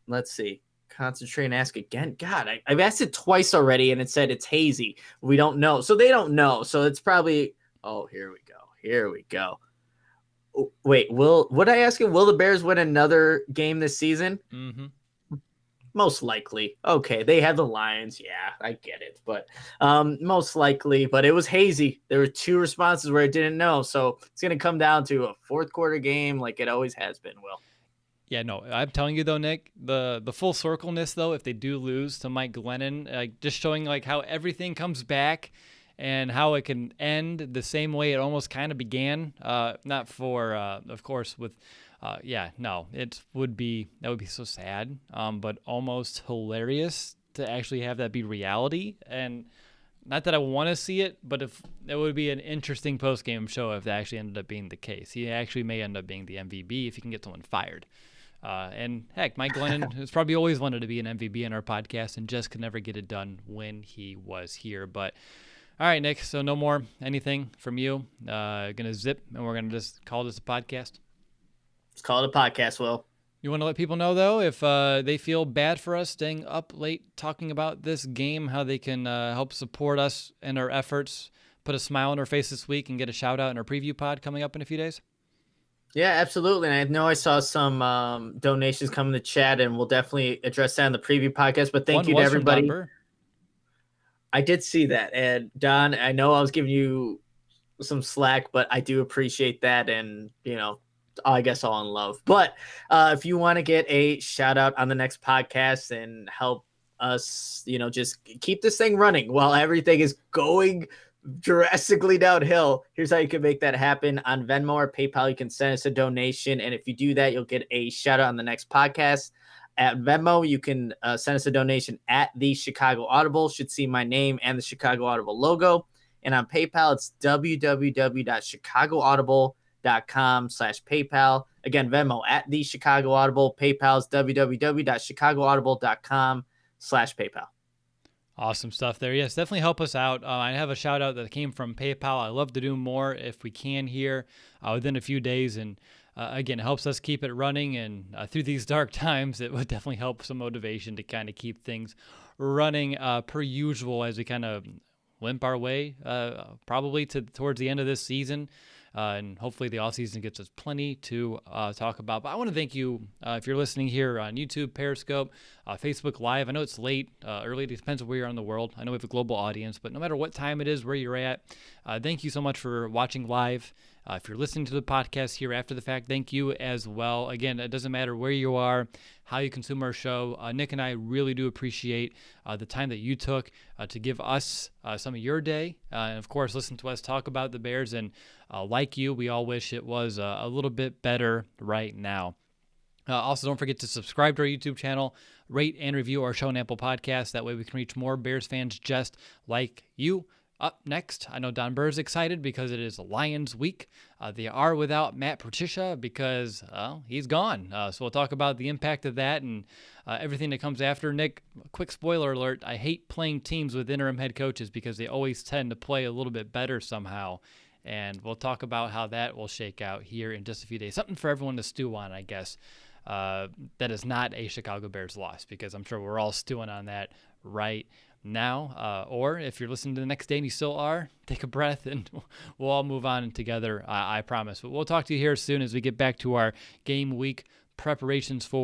let's see. Concentrate and ask again. God, I've asked it twice already, and it said it's hazy. We don't know. So they don't know. So it's probably, here we go. Oh, wait, what I ask you? Will the Bears win another game this season? Mm-hmm. Most likely. Okay, they had the Lions. Yeah, I get it. But most likely. But it was hazy. There were 2 responses where I didn't know. So it's going to come down to a fourth quarter game like it always has been, Will. Yeah, no, I'm telling you though, Nick, the full circleness though, if they do lose to Mike Glennon, like just showing like how everything comes back and how it can end the same way it almost kind of began. Not for, of course, with, it would be so sad, but almost hilarious to actually have that be reality. And not that I want to see it, but if it would be an interesting post-game show if that actually ended up being the case. He actually may end up being the MVP if he can get someone fired. And heck, Mike Glennon has probably always wanted to be an MVP in our podcast and just could never get it done when he was here. But all right, Nick, so no more anything from you. Gonna zip, and we're gonna just call this a podcast. Let's call it a podcast, Will. You want to let people know, though, if they feel bad for us staying up late talking about this game, how they can help support us in our efforts, put a smile on our face this week, and get a shout-out in our preview pod coming up in a few days? Yeah, absolutely. And I know I saw some donations come in the chat, and we'll definitely address that in the preview podcast. But thank you to everybody. I did see that. And Don, I know I was giving you some slack, but I do appreciate that. And, I guess all in love. But if you want to get a shout out on the next podcast and help us, just keep this thing running while everything is going drastically downhill. Here's how you can make that happen. On Venmo or PayPal, you can send us a donation. And if you do that, you'll get a shout out on the next podcast. At Venmo, you can send us a donation at the Chicago Audible. Should see my name and the Chicago Audible logo. And on PayPal, it's www.chicagoaudible.com/PayPal. Again, Venmo at the Chicago Audible. PayPal's www.chicagoaudible.com/PayPal. Awesome stuff there. Yes, definitely help us out. I have a shout out that came from PayPal. I love to do more if we can here within a few days. And again, it helps us keep it running. And through these dark times, it would definitely help some motivation to kind of keep things running per usual as we kind of limp our way probably towards the end of this season. And hopefully the offseason gets us plenty to talk about. But I want to thank you if you're listening here on YouTube, Periscope, Facebook Live. I know it's late, early. It depends on where you're in the world. I know we have a global audience, but no matter what time it is, where you're at, thank you so much for watching live. If you're listening to the podcast here after the fact, thank you as well. Again, it doesn't matter where you are, how you consume our show. Nick and I really do appreciate the time that you took to give us some of your day. And, of course, listen to us talk about the Bears. And like you, we all wish it was a little bit better right now. Also, don't forget to subscribe to our YouTube channel, rate and review our show on Apple Podcasts. That way we can reach more Bears fans just like you. Up next, I know Don Burr is excited because it is Lions week. They are without Matt Patricia because he's gone. So we'll talk about the impact of that and everything that comes after. Nick, quick spoiler alert, I hate playing teams with interim head coaches because they always tend to play a little bit better somehow. And we'll talk about how that will shake out here in just a few days. Something for everyone to stew on, I guess. That is not a Chicago Bears loss because I'm sure we're all stewing on that right now. Or if you're listening to the next day and you still are, take a breath and we'll all move on together, I promise. But we'll talk to you here soon as we get back to our game week preparations for